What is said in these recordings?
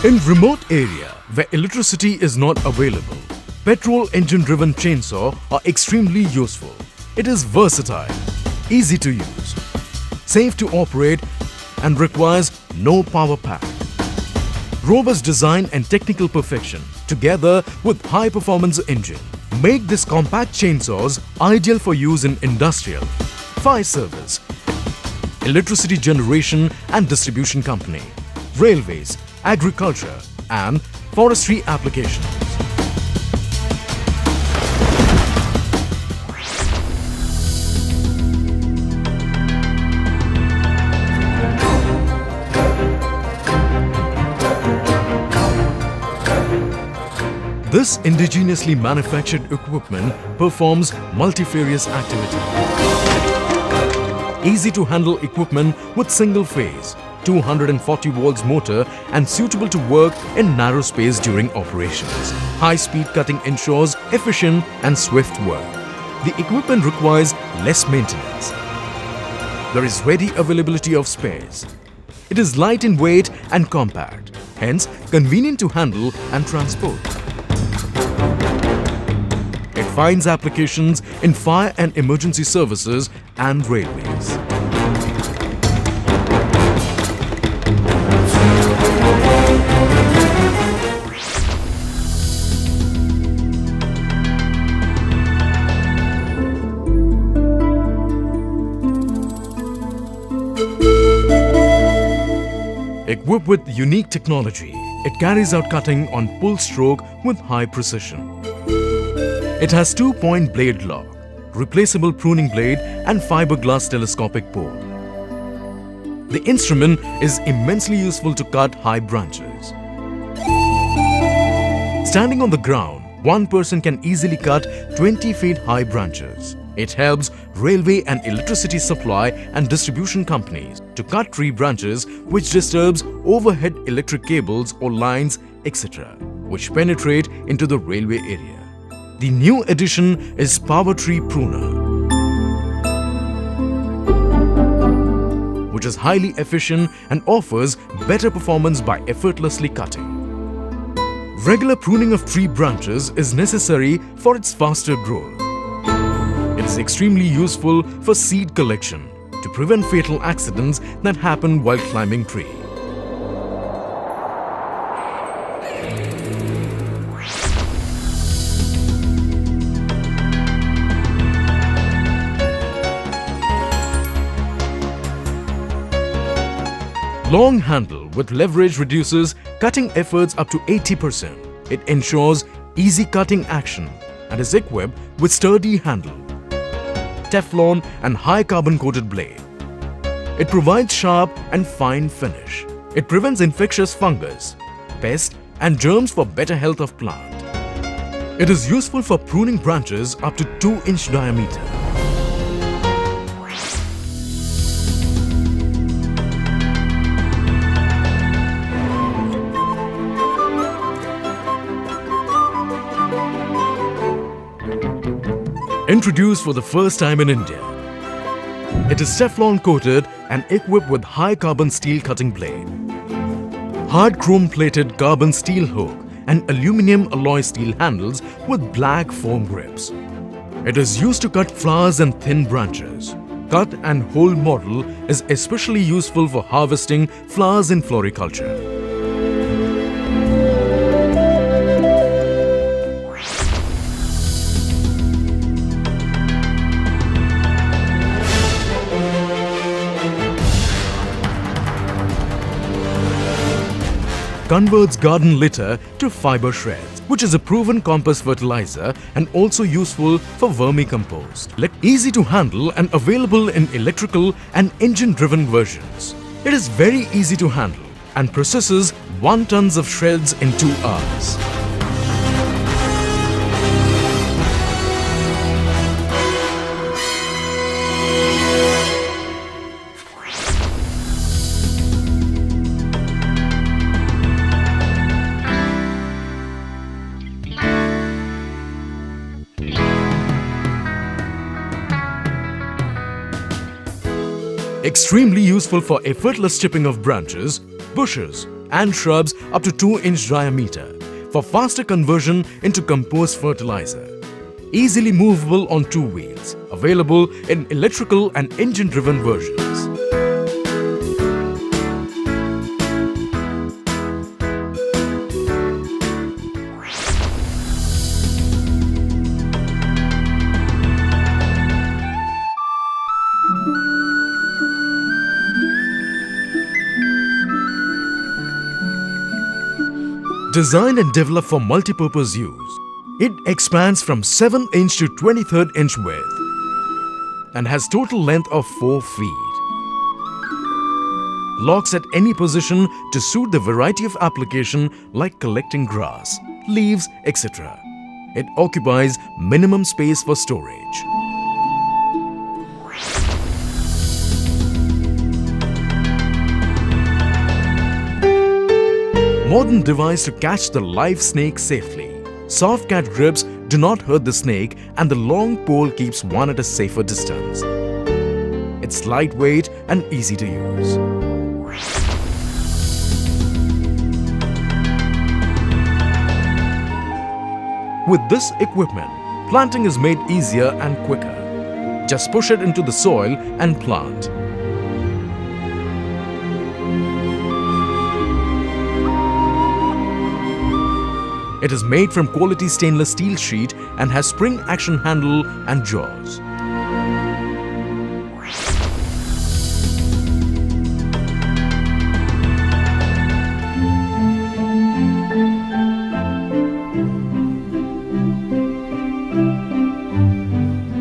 In remote area where electricity is not available, petrol engine-driven chainsaw are extremely useful. It is versatile, easy to use, safe to operate and requires no power pack. Robust design and technical perfection together with high-performance engine make this compact chainsaws ideal for use in industrial, fire service, electricity generation and distribution company, railways, agriculture and forestry applications. This indigenously manufactured equipment performs multifarious activity. Easy to handle equipment with single phase, 240 volts motor and suitable to work in narrow space during operations. High speed cutting ensures efficient and swift work. The equipment requires less maintenance. There is ready availability of spares. It is light in weight and compact, hence convenient to handle and transport. It finds applications in fire and emergency services and railways. Equipped with unique technology, it carries out cutting on pull stroke with high precision. It has two-point blade lock, replaceable pruning blade and fiberglass telescopic pole. The instrument is immensely useful to cut high branches. Standing on the ground, one person can easily cut 20 feet high branches. It helps railway and electricity supply and distribution companies to cut tree branches which disturbs overhead electric cables or lines, etc., which penetrate into the railway area. The new addition is Power Tree Pruner, which is highly efficient and offers better performance by effortlessly cutting. Regular pruning of tree branches is necessary for its faster growth. It is extremely useful for seed collection to prevent fatal accidents that happen while climbing tree. Long handle with leverage reduces cutting efforts up to 80%. It ensures easy cutting action and is equipped with sturdy handle, Teflon and high carbon coated blade. It provides sharp and fine finish. It prevents infectious fungus, pests and germs for better health of plant. It is useful for pruning branches up to 2-inch diameter. Introduced for the first time in India, it is Teflon coated and equipped with high carbon steel cutting blade, hard chrome plated carbon steel hook and aluminium alloy steel handles with black foam grips. It is used to cut flowers and thin branches. Cut and hold model is especially useful for harvesting flowers in floriculture. Converts garden litter to fiber shreds, which is a proven compost fertilizer and also useful for vermicompost. Easy to handle and available in electrical and engine-driven versions. It is very easy to handle and processes 1 ton of shreds in 2 hours. Extremely useful for effortless chipping of branches, bushes, and shrubs up to 2-inch diameter for faster conversion into compost fertilizer. Easily movable on 2 wheels, available in electrical and engine-driven versions. Designed and developed for multi-purpose use, it expands from 7-inch to 23rd-inch width and has total length of 4 feet. Locks at any position to suit the variety of application like collecting grass, leaves, etc. It occupies minimum space for storage. Modern device to catch the live snake safely. Soft cat grips do not hurt the snake and the long pole keeps one at a safer distance. It's lightweight and easy to use. With this equipment, planting is made easier and quicker. Just push it into the soil and plant. It is made from quality stainless steel sheet and has spring action handle and jaws.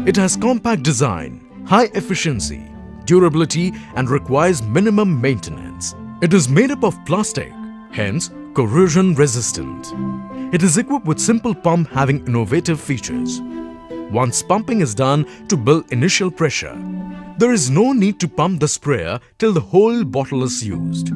It has compact design, high efficiency, durability and requires minimum maintenance. It is made up of plastic, hence corrosion resistant. It is equipped with simple pump having innovative features. Once pumping is done to build initial pressure, there is no need to pump the sprayer till the whole bottle is used.